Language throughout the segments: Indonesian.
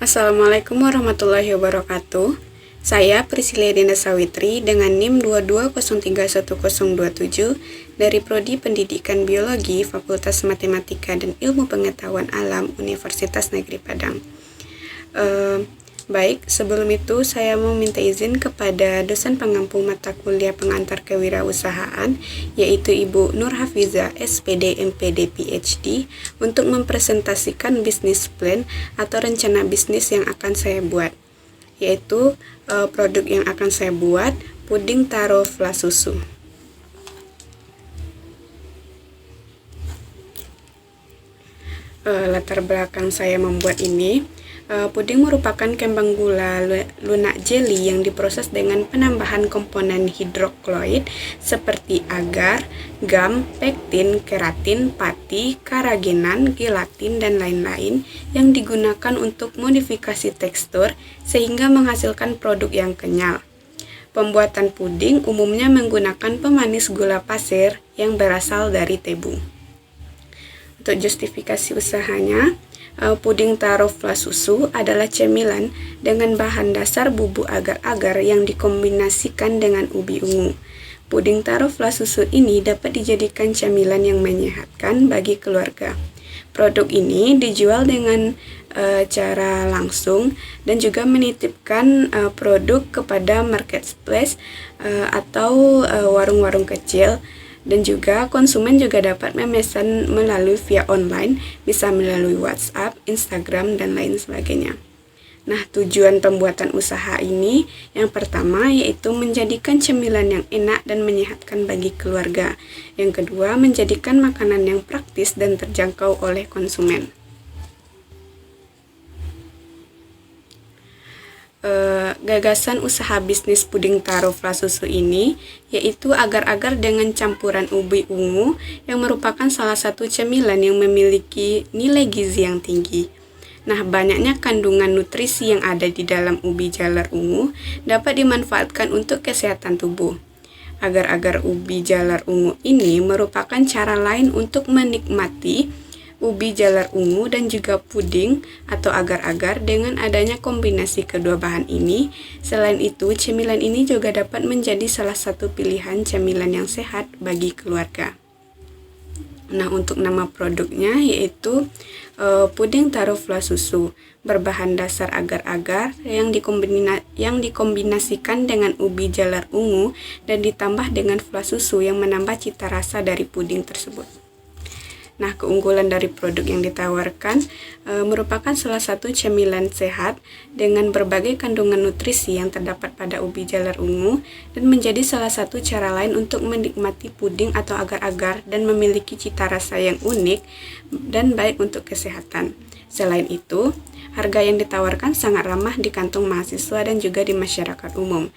Assalamualaikum warahmatullahi wabarakatuh. Saya Priscilia Dinda Sawitri dengan NIM 22031027 dari Prodi Pendidikan Biologi Fakultas Matematika dan Ilmu Pengetahuan Alam Universitas Negeri Padang. Baik, sebelum itu saya mau minta izin kepada dosen pengampu mata kuliah pengantar kewirausahaan, yaitu Ibu Nur Hafiza, SPD, MPD, PhD, untuk mempresentasikan bisnis plan atau rencana bisnis yang akan saya buat, yaitu produk yang akan saya buat, puding taro fla susu. Latar belakang saya membuat ini, puding merupakan kembang gula lunak jelly yang diproses dengan penambahan komponen hidrokloid seperti agar, gam, pektin, keratin, pati, karagenan, gelatin, dan lain-lain yang digunakan untuk modifikasi tekstur sehingga menghasilkan produk yang kenyal. Pembuatan puding umumnya menggunakan pemanis gula pasir yang berasal dari tebu. Untuk justifikasi usahanya, puding taro fla susu adalah cemilan dengan bahan dasar bubuk agar-agar yang dikombinasikan dengan ubi ungu. Puding taro fla susu ini dapat dijadikan cemilan yang menyehatkan bagi keluarga. Produk ini dijual dengan cara langsung dan juga menitipkan produk kepada marketplace atau warung-warung kecil. Dan juga konsumen juga dapat memesan melalui via online, bisa melalui WhatsApp, Instagram, dan lain sebagainya. Nah, tujuan pembuatan usaha ini yang pertama yaitu menjadikan cemilan yang enak dan menyehatkan bagi keluarga. Yang kedua, menjadikan makanan yang praktis dan terjangkau oleh konsumen. Gagasan usaha bisnis puding taro fla susu ini yaitu agar-agar dengan campuran ubi ungu yang merupakan salah satu cemilan yang memiliki nilai gizi yang tinggi. Nah, banyaknya kandungan nutrisi yang ada di dalam ubi jalar ungu dapat dimanfaatkan untuk kesehatan tubuh. Agar-agar ubi jalar ungu ini merupakan cara lain untuk menikmati ubi jalar ungu dan juga puding atau agar-agar dengan adanya kombinasi kedua bahan ini. Selain itu, cemilan ini juga dapat menjadi salah satu pilihan cemilan yang sehat bagi keluarga. Nah, untuk nama produknya yaitu puding taro fla susu berbahan dasar agar-agar yang dikombinasikan dengan ubi jalar ungu dan ditambah dengan fla susu yang menambah cita rasa dari puding tersebut. Nah, keunggulan dari produk yang ditawarkan merupakan salah satu cemilan sehat dengan berbagai kandungan nutrisi yang terdapat pada ubi jalar ungu dan menjadi salah satu cara lain untuk menikmati puding atau agar-agar dan memiliki cita rasa yang unik dan baik untuk kesehatan. Selain itu, harga yang ditawarkan sangat ramah di kantong mahasiswa dan juga di masyarakat umum.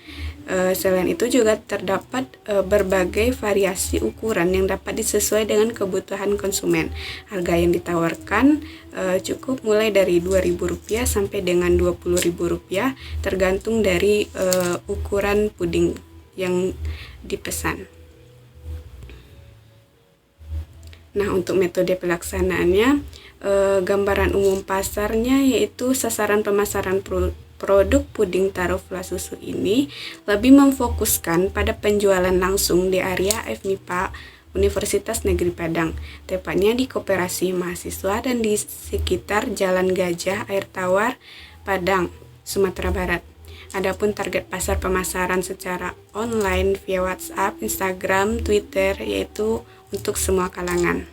Selain itu juga terdapat berbagai variasi ukuran yang dapat disesuaikan dengan kebutuhan konsumen. Harga yang ditawarkan cukup mulai dari Rp2.000 sampai dengan Rp20.000 tergantung dari ukuran puding yang dipesan. Nah, untuk metode pelaksanaannya, gambaran umum pasarnya yaitu sasaran pemasaran produk puding taro fla susu ini lebih memfokuskan pada penjualan langsung di area FMIPA Universitas Negeri Padang, tepatnya di Koperasi Mahasiswa dan di sekitar Jalan Gajah Air Tawar, Padang, Sumatera Barat. Adapun target pasar pemasaran secara online via WhatsApp, Instagram, Twitter yaitu untuk semua kalangan.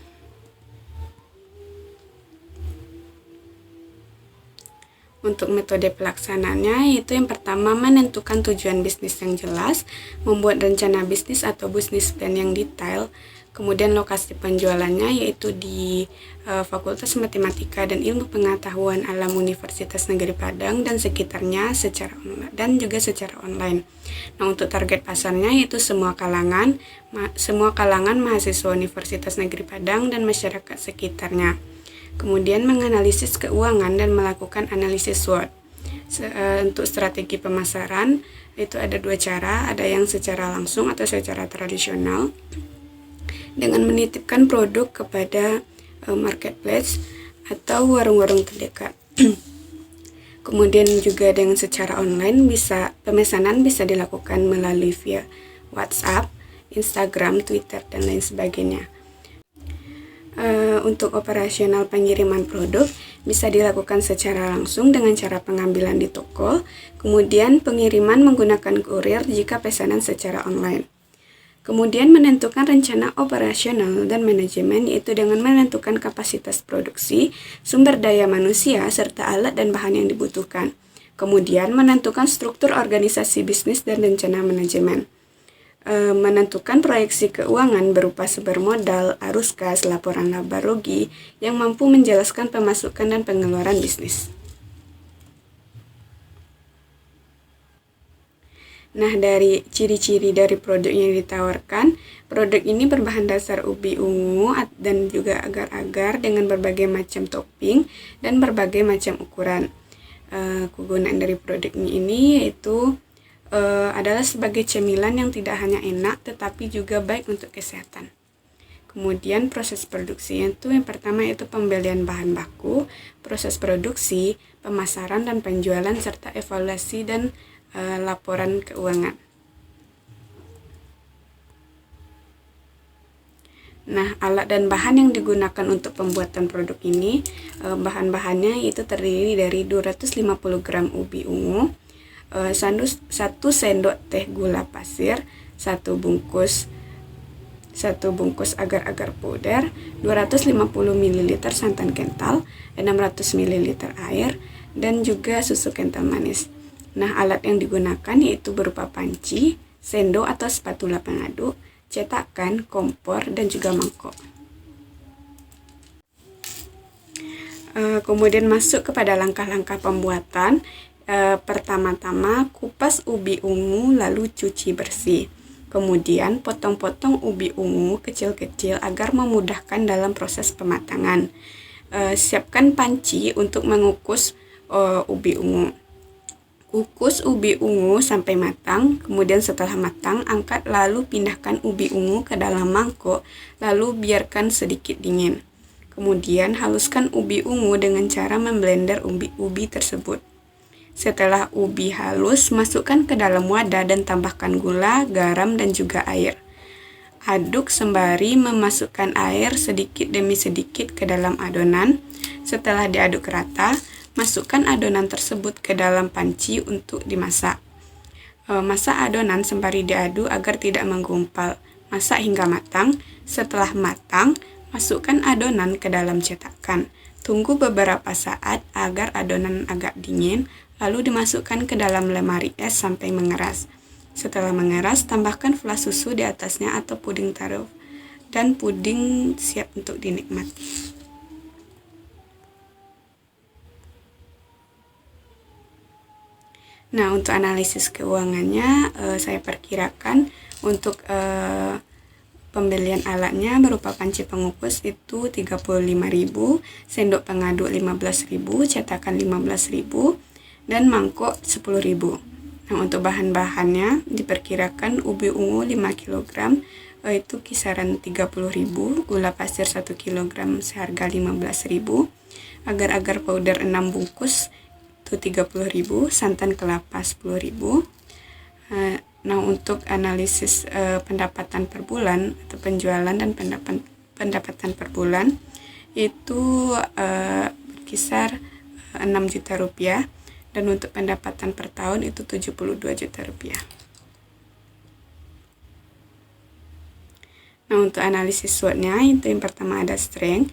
Untuk metode pelaksanaannya yaitu yang pertama menentukan tujuan bisnis yang jelas, membuat rencana bisnis atau bisnis plan yang detail, kemudian lokasi penjualannya yaitu di Fakultas Matematika dan Ilmu Pengetahuan Alam Universitas Negeri Padang dan sekitarnya secara online. Nah, untuk target pasarnya yaitu semua kalangan mahasiswa Universitas Negeri Padang dan masyarakat sekitarnya. Kemudian menganalisis keuangan dan melakukan analisis SWOT. Untuk strategi pemasaran itu ada dua cara, ada yang secara langsung atau secara tradisional dengan menitipkan produk kepada marketplace atau warung-warung terdekat. Kemudian juga dengan secara online pemesanan bisa dilakukan melalui via WhatsApp, Instagram, Twitter, dan lain sebagainya. Untuk operasional pengiriman produk bisa dilakukan secara langsung dengan cara pengambilan di toko, kemudian pengiriman menggunakan kurir jika pesanan secara online. Kemudian menentukan rencana operasional dan manajemen, yaitu dengan menentukan kapasitas produksi, sumber daya manusia, serta alat dan bahan yang dibutuhkan. Kemudian menentukan struktur organisasi bisnis dan rencana manajemen. Menentukan proyeksi keuangan berupa sumber modal, arus kas, laporan laba rugi yang mampu menjelaskan pemasukan dan pengeluaran bisnis. Nah, dari ciri-ciri dari produk yang ditawarkan, produk ini berbahan dasar ubi ungu dan juga agar-agar dengan berbagai macam topping dan berbagai macam ukuran. Kegunaan dari produk ini yaitu adalah sebagai cemilan yang tidak hanya enak tetapi juga baik untuk kesehatan. Kemudian proses produksi itu yang pertama yaitu pembelian bahan baku, proses produksi, pemasaran dan penjualan serta evaluasi dan laporan keuangan. Nah, alat dan bahan yang digunakan untuk pembuatan produk ini, bahan-bahannya itu terdiri dari 250 gram ubi ungu, 1 sendok teh gula pasir, 1 bungkus agar-agar powder, 250 ml santan kental, 600 ml air, dan juga susu kental manis. Nah, alat yang digunakan yaitu berupa panci, sendok atau spatula pengaduk, cetakan, kompor, dan juga mangkok. Kemudian masuk kepada langkah-langkah pembuatan. Pertama-tama kupas ubi ungu lalu cuci bersih. Kemudian potong-potong ubi ungu kecil-kecil agar memudahkan dalam proses pematangan. Siapkan panci untuk mengukus ubi ungu. Kukus ubi ungu sampai matang, kemudian setelah matang, angkat lalu pindahkan ubi ungu ke dalam mangkok, lalu biarkan sedikit dingin. Kemudian haluskan ubi ungu dengan cara memblender ubi tersebut. Setelah ubi halus, masukkan ke dalam wadah dan tambahkan gula, garam, dan juga air. Aduk sembari memasukkan air sedikit demi sedikit ke dalam adonan. Setelah diaduk rata, masukkan adonan tersebut ke dalam panci untuk dimasak. Masak adonan sembari diaduk agar tidak menggumpal. Masak hingga matang. Setelah matang, masukkan adonan ke dalam cetakan. Tunggu beberapa saat agar adonan agak dingin, lalu dimasukkan ke dalam lemari es sampai mengeras. Setelah mengeras, tambahkan flas susu di atasnya atau puding taruh, dan puding siap untuk dinikmati. Nah, untuk analisis keuangannya, saya perkirakan untuk pembelian alatnya berupa panci pengukus itu 35.000, sendok pengaduk 15.000, cetakan 15.000, dan mangkok 10.000. Nah, untuk bahan-bahannya diperkirakan ubi ungu 5 kg itu kisaran 30.000, gula pasir 1 kg seharga 15.000, agar-agar powder 6 bungkus itu 30.000, santan kelapa 10.000. Nah, untuk analisis pendapatan per bulan atau penjualan dan pendapatan per bulan itu berkisar 6 juta rupiah, dan untuk pendapatan per tahun itu 72 juta rupiah. Nah, untuk analisis SWOT-nya itu yang pertama ada strength.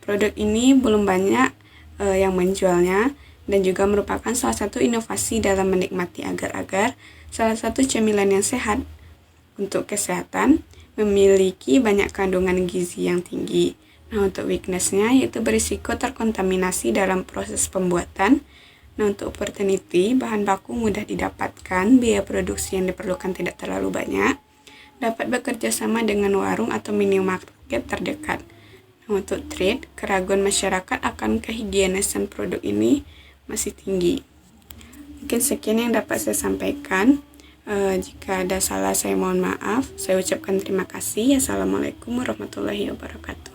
Produk ini belum banyak yang menjualnya dan juga merupakan salah satu inovasi dalam menikmati agar-agar, salah satu cemilan yang sehat untuk kesehatan, memiliki banyak kandungan gizi yang tinggi. Nah, untuk weakness-nya yaitu berisiko terkontaminasi dalam proses pembuatan. Nah, untuk opportunity, bahan baku mudah didapatkan, biaya produksi yang diperlukan tidak terlalu banyak, dapat bekerja sama dengan warung atau minimarket terdekat. Nah, untuk trade, keraguan masyarakat akan kehigienisan produk ini masih tinggi. Mungkin sekian yang dapat saya sampaikan. Jika ada salah, saya mohon maaf. Saya ucapkan terima kasih. Assalamualaikum warahmatullahi wabarakatuh.